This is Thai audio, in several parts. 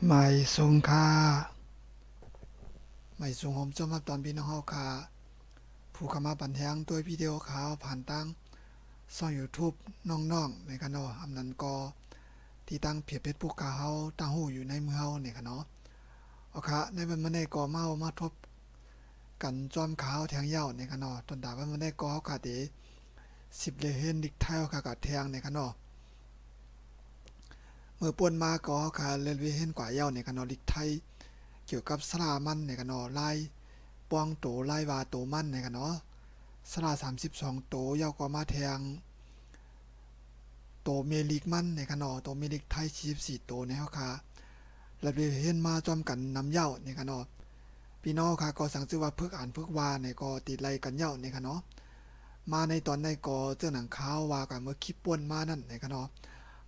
ไม่สูงค่าไม่สูงผมจมาตอนพี่น้องเฮาค่าผู้เข้ามาบันเทิงตัววิดีโอข่าวผ่านตั้งช่อง YouTube น้องๆในกันเนาะอำนั้นก็ที่ตั้งเพจFacebook กาเฮาตั้งหู้อยู่ในมือเฮาเนี่ยกันเนาะเอาค่ะในวันมื้อนี้ก็มาทบกันจอมข่าวแทงยาวในกันเนาะตอนดาวันมื้อนี้ก็เฮาก็ได้10เลยเห็นดิกไทยเฮาก็แทงในกันเนาะเมื่อป่วนมาก็เฮาก็เลยเห็นกว่ายาวในกันเนาะดิกไทยเกี่ยวกับสลามันในกันเนาะลายปวงโตลายวาโตมันในกันเนาะสลา32โตยาวก็มาแทงโตเมลิกมันในกันเนาะโตเมลิกไทย44โตในเฮาค่ะแล้วเห็นมาจอมกันนำเหย้าในกันเนาะพี่น้องค่ะก็สังสือว่าพึกอ่านพึกว่าในก็ติดไล่กันเหย้าในกันเนาะมาในตอนในก็เจ้าหนังข่าวว่ากันเมื่อคลิปป่วนมานั่นในกันเนาะ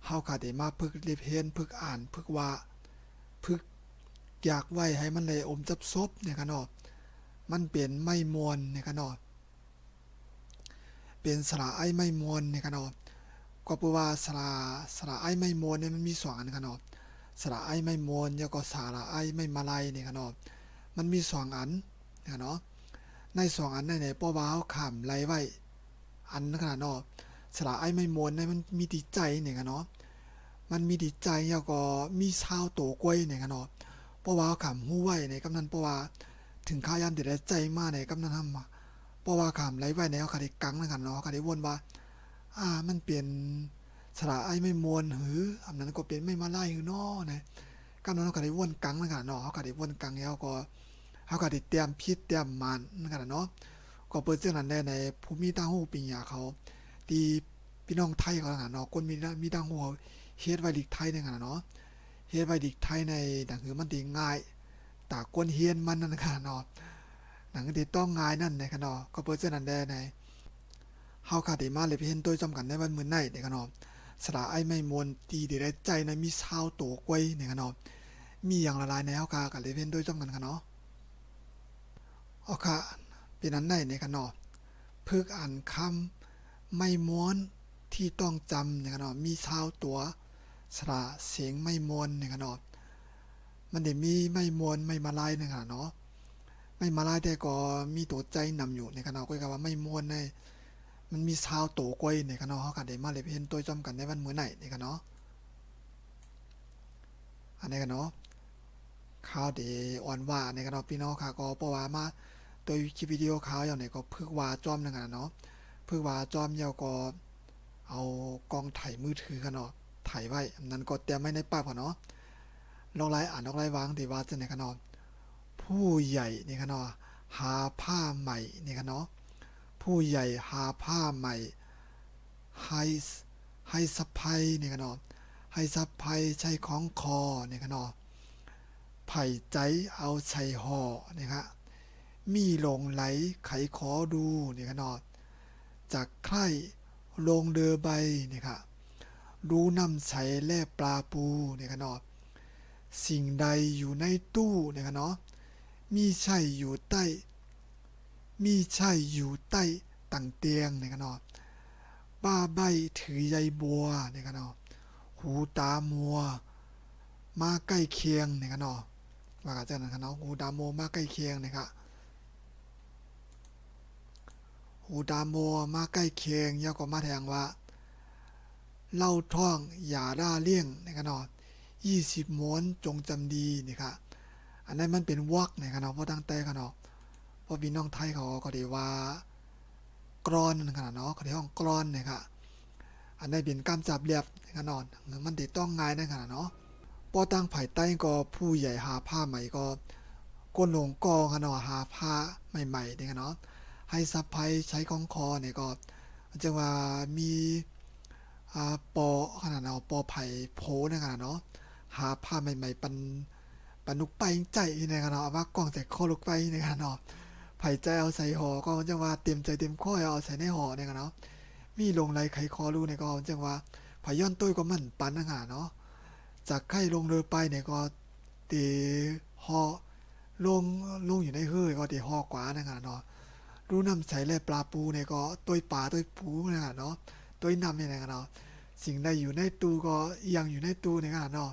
เฮาค่ะได้มาพึกเห็นพึกอ่านพึกว่าพึกอยากไว้ให้มันได้อมจับซบในกันเนาะมันเป็นไม่มวลในกันเนาะเป็นสระไอไม่มวลในกันเนาะก็เพราะว่าสระไอไม่มวลเนี่ยมันมี2อันกันเนาะสระไอไม่มวลแล้วก็สระไอไม่มาลายในกันเนาะมันมี2อันนะเนาะใน2อันในป้อว้าวข้ามไล่ไว้อันขนาดเนาะสระไอไม่มวลเนี่ยมันมีติใจเนี่ยกันเนาะมันมีติใจแล้วก็มีชาวโตกล้วยเนี่ยกันเนาะป้อว้าวข้ามฮู้ไว้ในกำนั้นป้อว่าถึงข้ายันได้ใจมาในกำนั้นทำมาป้อว่าข้ามไล่ไว้ในเขาก็ได้กังนะครับเนาะเขาก็ได้วนว่ามันเปลี่ยนสระไอไม่มวลหืออันนั้นก็เป็นไม่มาไล่หือน้อนะกำนั้นเขาก็ได้วนกังนะครับเนาะเขาก็ได้วนกังแล้วก็เขาก็ได้เตรียมพิษเตรียมมันนะครับเนาะก็เปิดเรื่องนั้นได้ในภูมิตั้งหูปิญญาเขาตีพี่น้องไทยเขานะครับเนาะคนมีตั้งหูเฮ็ดไว้ดิกไทยนะครับเนาะเฮ็ดไว้ดิกไทยในดังคือมันตีง่ายตากวนเฮียนมันนั่นนะครับเนาะหนังที่ต้องง่ายนั่นนะครับเนาะก็เปิดเรื่องนั้นได้ในเฮาขาดได้มาเลยไปเห็นตัวจำกันในวันมื้อไหนนะครับเนาะสระไอไม่มวลตีได้ใจในมีชาวโตกวยนะครับเนาะมีอย่างละลายในเฮาคากันเลยเห็นตัวจำกันกันเนาะเอาค่ะเป็นอันไหนนะครับเนาะพึกอ่านคำไม่ม้วนที่ต้องจำนะครับเนาะมีชาวตัวสระเสียงไม่มวลนะครับเนาะมันได้มีไม่มวลไม่มาลายนะครับเนาะไม่มาลายแต่ก็มีตัวใจนำอยู่นะครับเนาะก็คือว่าไม่มวลในมันมีชาวโตกวยนะครับเนาะเฮาก็ได้มาเลยเห็นตัวจำกันในวันมื้อไหนนะครับเนาะอันนี้กันเนาะข่าวดีอ่อนว่านะครับเนาะพี่น้องค่ะก็เพราะว่ามาตัวคลิปวิดีโอข่าวอย่างไหนก็พึกว่าจอมนะครับเนาะพึกว่าจอมยาวก็เอากล้องถ่ายมือถือกันเนาะถ่ายไว้อันนั้นก็เตรียมไว้ในปากก่อนเนาะลองไล่อ่านลองไล่วางที่ว่าจังได๋กันเนาะผู้ใหญ่นี่กันเนาะหาผ้าใหม่นี่กันเนาะผู้ใหญ่หาผ้าใหม่ให้ให้สะไพนี่กันเนาะให้สะไพใช้ของคอนี่กันเนาะไผ่ใจเอาใส่ห่อนี่ครับมีหลงไหลไขขอดูนี่กันเนาะจากใคร่ลงเดือใบนี่ครับรู้น้ำใสแล่ปลาปูนี่กันเนาะสิ่งใดอยู่ในตู้นี่กันเนาะมีใช่อยู่ใต้มีใช่อยู่ใต้ตังเตียงนี่กันเนาะป้าใบถือใยบัวนี่กันเนาะหูตามัวมาใกล้เคียงนี่กันเนาะว่ากันจังนั้นเนาะหูตามัวมาใกล้เคียงนี่ครับหูตามัวมาใกล้เคียงยาวก็มาแทงว่าเล่าท่องอย่าด่าเลี่ยงนี่กันเนาะ20ม้วนจงจำดีนี่ครับอันนั้นมันเป็นวรรคนี่กันเนาะบ่ตั้งแต่กันเนาะเพราะพี่น้องไทยเขาก็ได้ว่ากลอนนั่นกันเนาะเขาได้ห้องกลอนนี่ครับอันนั้นเป็นกำจับเรียบนี่กันเนาะมันได้ต้องง่ายนั่นกันเนาะพอตั้งไผใต้ก็ผู้ใหญ่หาผ้าใหม่ก็ก้นลงกอกันเนาะหาผ้าใหม่ๆนี่กันเนาะให้สะไพใช้ของคอนี่ก็จังว่ามีปอขนาดเนาะปอไผ่โพนี่กันเนาะหาผ้าใหม่ๆปันนุกไปใจนี่กันเนาะว่ากล้องใส่คอลูกไปนี่กันเนาะไผ่ใจเอาใส่ห่อก็จังว่าเต็มใจเต็มข้อเอาใส่ในห่อนี่กันเนาะมีลงไหลไขคอรูนี่ก็จังว่าไผย้อนตุ้ยก็มันปันนั่นกันเนาะจากไข่ลงเรือไปเนี่ยก็ตีห่อลงอยู่ในเฮือก็ตีห่อกว่านั่นกันเนาะรู้น้ำใสแลปลาปูเนี่ยก็ตัวป่าตัวปูนั่นกันเนาะตัวน้ำเนี่ยกันเนาะสิ่งใดอยู่ในตู้ก็ยังอยู่ในตู้เนี่ยกันเนาะ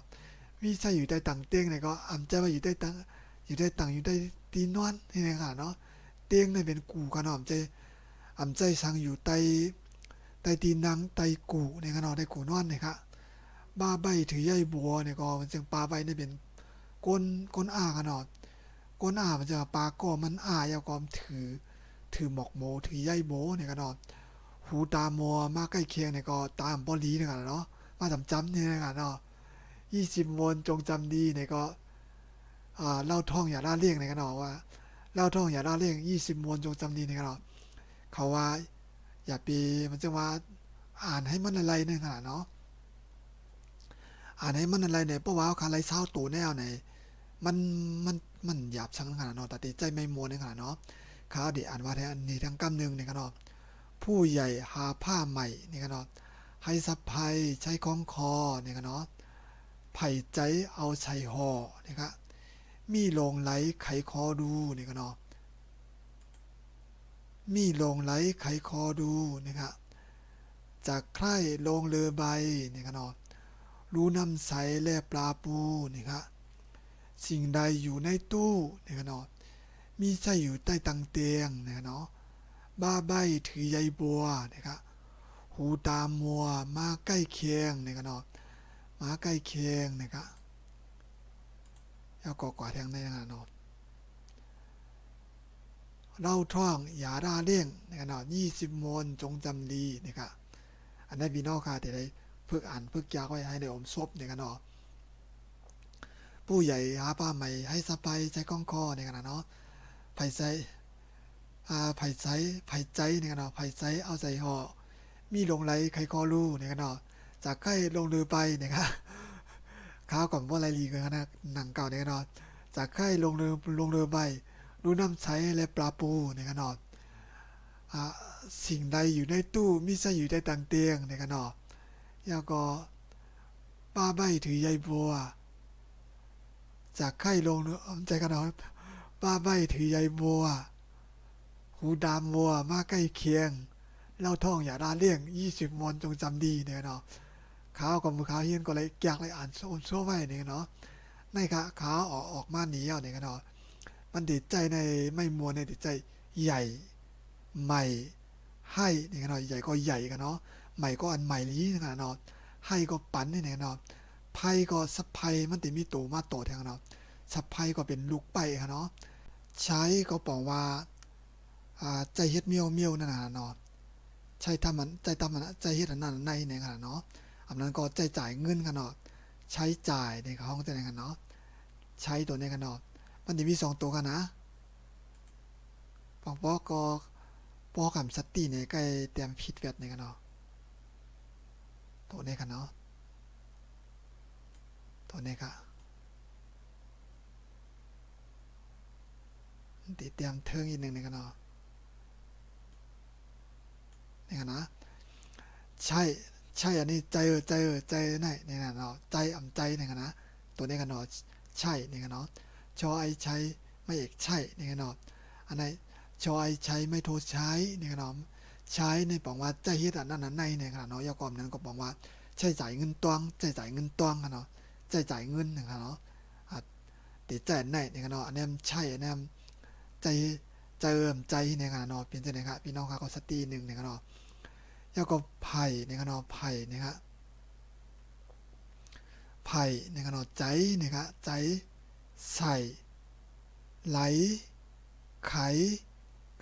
มีใช่อยู่ใต้ตังเตียงเนี่ยก็อำใจว่าอยู่ใต้ตังอยู่ใต้ตังอยู่ใต้ตีนนอนนี่นะครับเนาะเตียงเนี่ยเป็นกูกันเนาะอำใจสั่งอยู่ใต้ตีนนางใต้กูเนี่ยกันเนาะใต้กูนอนเนี่ยครับบ้าใบถือใยบัวเนี่ยก็มันจึงปลาใบเนี่ยเป็นก้นอ้ากันเนาะก้นอ้ามันจะปลาก็มันอ้ายาวกอมถือหมอกโมถือใยโบเนี่ยกันเนาะหูตามัวมาใกล้เคียงเนี่ยก็ตามบอลีเนี่ยกันเนาะมาจำเนี่ยกันเนาะ20 มวนจงจำดีเนี่ยก็เล่าท่องอย่าล่าเลี่ยงเนี่ยกันเนาะว่าเล่าท่องอย่าล่าเลี่ยง20 มวนจงจำดีเนี่ยกันเนาะเขาว่าอย่าปีมันจะว่าอ่านให้มันอะไรเนี่ยกันเนาะอ่านให้มันอะไรเนี่ยเพราะว่าคาไรเศร้าตูแนวเนี่ยมันมันมันหยาบชังขนาดเนาะแต่ใจไม่มวนในขนาดเนาะข้าวเดี๋ยวอ่านว่าแทนนี่ทั้งกำหนึ่งเนี่ยกันเนาะผู้ใหญ่หาผ้าใหม่เนี่ยกันเนาะให้ซับไพใช้คล้องคอเนี่ยกันเนาะไผ่ใจเอาใส่ห่อเนี่ยครับมีลงไหลไขคอดูเนี่ยกันเนาะมีลงไหลไขคอดูเนี่ยครับจากใคร่ลงเรือใบเนี่ยกันเนาะรู้น้ำใสแลปลาปูเนี่ยครับสิ่งใดอยู่ในตู้เนี่ยกันเนาะมีใส่อยู่ใต้ตังเตียงเนี่ยเนาะบ้าใบถือใยบัวนะครับหูตามัวมาใกล้เคียงเนี่ยกันเนาะมาใกล้เคียงนะครับแล้วก็กว่าแทงในขนาดเนาะเล่าท่องอย่าด่าเลี่ยงนะครับเนาะ20 มวนจงจำดีนะครับอันนี้พี่น้องค่ะแต่ได้ฝึกอ่านฝึกยากไว้ให้ได้อมซบเนี่ยกันเนาะผู้ใหญ่หาป้าใหม่ให้สบายใจก้องคอเนี่ยกันเนาะไผ่ใจไผ่ใจไผ่ใจเนี่ยกันเนาะไผ่ใจเอาใจห่อมีลงไหลใครคอรู้เนี่ยกันเนาะจากใกล้ลงเรือไปเนี่ยครับข้าวก่อนว่าไรลีกันนะหนังเก่าเนี่ยกันเนาะจากใกล้ลงเรือไปรู้น้ำใสและปลาปูเนี่ยกันเนาะสิ่งใดอยู่ในตู้มิใช่อยู่ในต่างเตียงเนี่ยกันเนาะแล้วก็ป้าใบถือใยบัวจากไข่ลงใจกันเนาะป้าใบถือใยบัวหูดามวัวมาใกล้เคียงเล่าท่องอย่าด่าเลี่ยง20 มวนจงจำดีเนี่ยเนาะข้าวกับมือข้าวเฮียนก็เลยอยากเลยอ่านโซ่ไว้เนี่ยเนาะในข้าวออกมาหนีเอาเนี่ยเนาะมันติดใจในไม่มวนในติดใจใหญ่ใหม่ให้เนี่ยเนาะใหญ่ก็ใหญ่กันเนาะใหม่ก็อันใหม่นี้นะเนาะให้ก็ปันเนี่ยเนาะไพ่ก็สับไพ่มันติมีตัวมาโตแทงเนาะสับไพ่ก็เป็นลูกไปค่ะเนาะใช้ก็บอกว่าใจเฮ็ดเมียวเมียวนั่นน่ะเนาะใช่ทำมันใจทำมันใจเฮ็ดอันนั้นในเนี่ยค่ะเนาะอันนั้นก็ใจจ่ายเงินกันเนาะใช้จ่ายในห้องแต่ไหนกันเนาะใช้ตัวในกันเนาะมันจะมี2 ตัวกันนะปองปอก็ปอกับสตีเนี่ยใกล้เตรียมผิดเวทในกันเนาะตัวในกันเนาะตัวในค่ะติเตรียมเทิงอีกหนึ่งในกันเนาะในกันนะใช่ใช่อันนี้ใจไหนในกันเนาะใจอ่ำใจในกันนะตัวในกันเนาะใช่ในกันเนาะชอไอใช้ไม่เอกใช่ในกันเนาะอันไหนชอไอใช้ไม่โทรใช้ในกันเนาะใช้ในบอกว่าใจเฮ็ดอันนั้นในในกันเนาะยากรนั้นก็บอกว่าใช้จ่ายเงินตวงใจจ่ายเงินตวงกันเนาะใจจ่ายเงินนะครับเนาะติดใจไหนในกันเนาะอันนี้ใช่อันนี้ใจเจิมใจในกันเนาะเป็นใจนะครับพี่น้องครับก็สตีหนึ่งในกันเนาะแล้วก็ไผ่ในกันเนาะไผ่นะครับไผ่ในกันเนาะใจนะครับใจใส่ไหลไข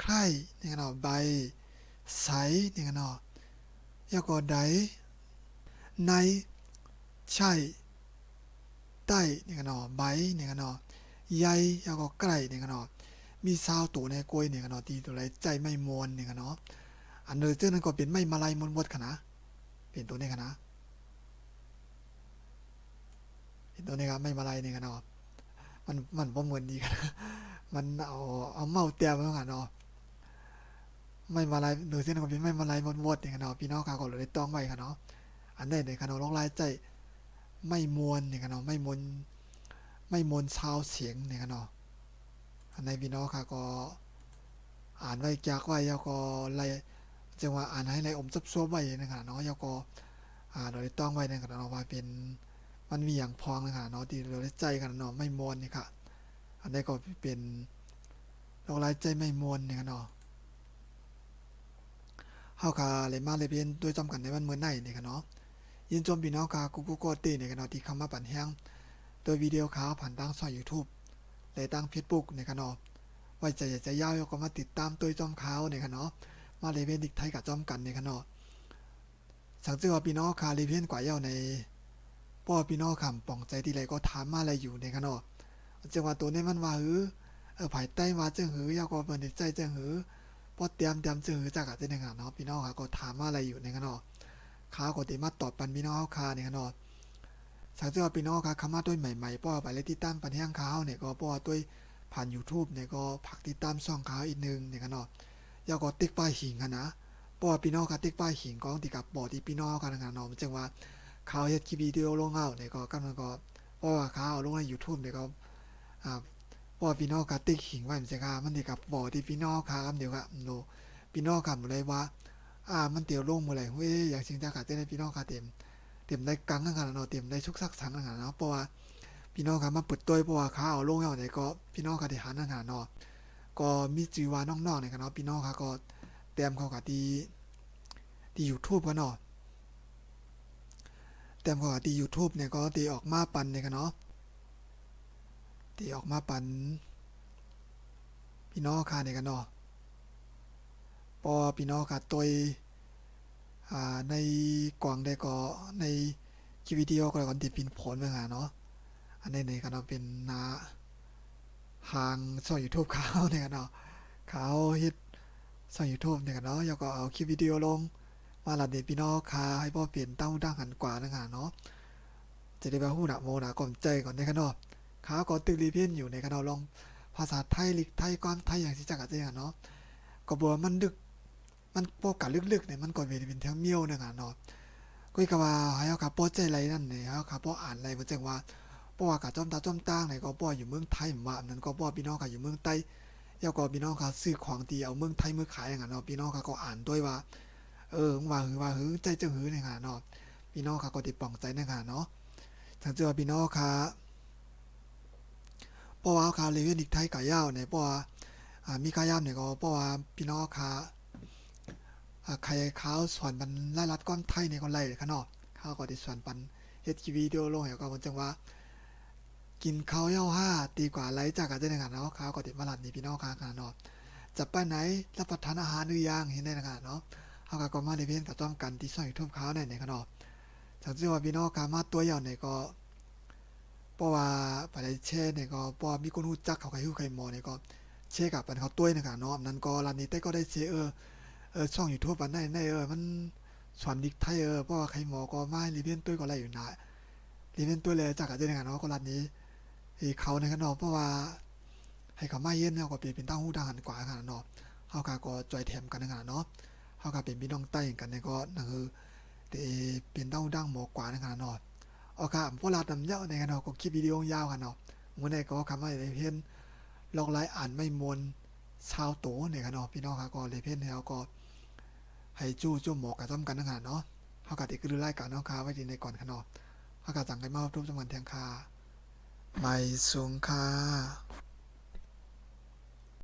ใคร่ในกันเนาะใบใสในกันเนาะแล้วก็ใดในใช่ใต้ในกันเนาะใบในกันเนาะใยแล้วก็ใกล้ในกันเนาะมีซาวตัวในกล้วยในกันเนาะตีตัวไรใจไม่มวนในกันเนาะอันเดอร์เจอร์นั้นก็เป็นไม่มาลายมนวดขนาดเป็นตัวนี้ขนาดเป็นตัวนี้ครับไม่มาลายในกันเนาะมันบ่เหมือนดีกันมันเอาเมาเตียมมากันเนาะไม่มาลายเดอร์เจอร์นั้นก็เป็นไม่มาลายมนวดในกันเนาะพี่น้องข้าก็เลยต้องไว้กันเนาะอันนี้ในกันเนาะลงลายใจไม่มวนในกันเนาะไม่มวนซาวเสียงในกันเนาะอันในพี่น้องข้าก็อ่านไว้จากไว้แล้วก็ไล่จังว่าอ่านให้ไล่อมซับซ้อมไว้ในขณะเนาะแล้วก็โดยต้องไว้ในขณะเนาะว่าเป็น มันมีอย่างพองนะคะเนาะที่เราได้ใจกันเนาะไม่มวนนี่ค่ะอันนี้ก็เป็นโรคไร้ใจไม่มวนนี่ค่ะเนาะเฮาคาเลยมาเลยเป็นด้วยจำกันในวันเมื่อไหนนี่ค่ะเนาะยินจมพี่น้องคากุกุโกตีนี่ค่ะเนาะที่เข้ามาปั่นแห้งโดยวิดีโอข่าวผ่านทางช่อง YouTube และทาง Facebook นี่ค่ะเนาะไว้ใจอยากจะยาวก็มาติดตามตัวจอมข่าวนี่ค่ะเนาะมาเลยเป็นดิกไทยกับจอมกันนี่ค่ะเนาะสังเกตว่าพี่น้องคาเลยเป็นกว่าเย้าในป้อพี่น้องคำป่องใจทีไรก็ถามมาอะไรอยู่นี่ค่ะเนาะจังว่าตัวนี้มันว่าภายใต้ว่าจังยาก็เปิ้นใจจังพอเตรียมจังจักอะจังได๋เนาะพี่น้องค่ะก็ถามมาอะไรอยู่นี่ค่ะเนาะข่าวก็ได้มาตอบปันพี่น้องค่ะนี่ค่ะเนาะสังเกตว่าพี่น้องค่ะเข้ามาด้วยใหม่ๆป้อไปเลยติดตามปันแห้งข่าวเนี่ยก็ป้อด้วยผ่าน YouTube เนี่ยก็ฝากติดตามช่องข่าวอีกนึงนี่ค่ะเนาะยาก็ติ๊กป้ายหิงค่ะนะป้อพี่น้องค่ะติ๊กป้ายหิงก็ที่กับบ่ที่พี่น้องกันนะคะเนาะจังว่าข่าวเฮ็ดคลิปวิดีโอลงเอาเนี่ยก็กำลังก็เพราะว่าข่าวลงใน YouTube เนี่ยก็อ่า พอพี่น้องกาติ๊กหิงไว้มันจะกามันดีกับบ่อที่พี่น้องคาคำเดียวกับโลพี่น้องคำอะไรว่ามันเตียวลงเมื่อไหร่เฮ้ยอยากชิงจะขาดได้พี่น้องคาเต็มได้กังกันเนาะเต็มได้ชุกซักสังกันเนาะเพราะว่าพี่น้องคามาเปิดตัวเพราะว่าข้าวลงเอาไหนก็พี่น้องคาที่หันกันเนาะก็มีจีว่าน้องๆเนี่ยกันเนาะพี่น้องคาก็เต็มเขากับที่ยูทูบกันเนาะเต็มเขากับที่ยูทูบเนี่ยก็ตีออกมาปันเนี่ยกันเนาะตีออกมาปันพี่น้องคาเนี่ยกันเนาะพอพี่น้องคาตัวในกล่องได้ก็ในคลิปวิดีโอก็ก่อนติดปินผลไปหาเนาะอันนี้ในกันเนาะเป็นนาทางช่อง YouTube เขาเนี่ยกันเนาะเขาฮิตช่อง YouTube เนี่ยกันเนาะแล้วก็เอาคลิปวิดีโอลงมาลัดเด็ดพี่น้องคาให้พ่อเปลี่ยนเต้าดังหันกว่านะฮะเนาะจะได้ไปหู้หนักโมหนักก่อนใจก่อนในกันเนาะเขาก็ตึกรีเพียนอยู่ในกันเนาะลองภาษาไทยลิกไทยก้อนไทยอย่างที่จักรเจ้าเนาะก็บัวมันดึกมันพวกกันลึกๆเนี่ยมันก่อนเป็นแถวเมียวเนี่ยเนาะก็อีกว่าให้เอาขาป้อใจไรนั่นเนี่ยให้เอาขาป้ออ่านอะไรมันจังว่าป้อกับจอมตาจอมตางเนี่ยก็ป้ออยู่เมืองไทยว่านั้นก็ป้อพี่น้องกับอยู่เมืองใต้ยาก็พี่น้องกับซื้อของตีเอาเมืองไทยเมืองขายอย่างเนาะพี่น้องก็อ่านด้วยว่าว่าใจจังเนี่ยเนาะพี่น้องก็ติดป่องใจเนี่ยเนาะสังเกตว่าพี่น้องค่ะป้อว่าเขาเลยเรียนอีกไทยกับยาวเนี่ยป้อมีกายามเนี่ยก็ป้อว่าพี่น้องค่ะใครเขาสอนมันไล่รัดก้อนไทยในก้อนไล่ข้างนอกเขาก็ได้สอนปันเฮ็ดวิดีโอลงให้ก็มันจังว่ากินข้าวเย้าห้าตีกว่าไล่จากกันได้ในงานเนาะเขาก็ติดมาลัดนี่พี่น้องค่ะกันเนาะจะไปไหนรับประทานอาหารหรือยังเห็นได้ในงานเนาะเขาก็มาในเพียนกับต้อมกันที่ช่อง YouTube เขาในกันเนาะสังเกตว่าพี่น้องค่ะมาตัวเยาวเนี่ยก็เพราะว่าไปได้แช่เนี่ยก็เพราะมีคนรู้จักเขาใครฮู้ใครหมอเนี่ยก็แช่กับปันเขาตัวในกันเนาะนั้นก็ร้านนี้แต่ก็ได้แชร์ช่อง YouTube อันได้มันสอนดิกไทยเพราะว่าใครหมอก็มารีเลียนตัวก็อะไรอยู่นะรีเลียนตัวเลยจากอาจจะในงานเนาะก็ร้านนี้เขาในกันเนาะเพราะว่าให้เขามาเย็นเนาะก็เป็นตั้งหูดังหันกว่ากันเนาะเฮาก็จอยแถมกันในงานเนาะเฮาก็เป็นพี่น้องใต้กันเนี่ยก็นั่นคือแต่เป็นตั้งหูดังหมอกว่าในงานเนาะเอาค่ะพวกเราทำเยอะในกันเนาะก็คลิปวิดีโอยาวกันเนาะมื้อนี้ก็คำว่าได้เห็นลอกไลอ่านไม่มวนชาวโตเนี่ยกันเนาะพี่น้องก็เลยเพิ่นแล้วก็ให้จู้หมอกกับต้มกันนะฮะเนาะเฮาก็ติคือรายการเนาะค่ะไว้ที่ในก่อนค่ะเนาะเฮาก็จังได๋มาทุบจังหวัดแทงค่ะไม่สูงค่ะ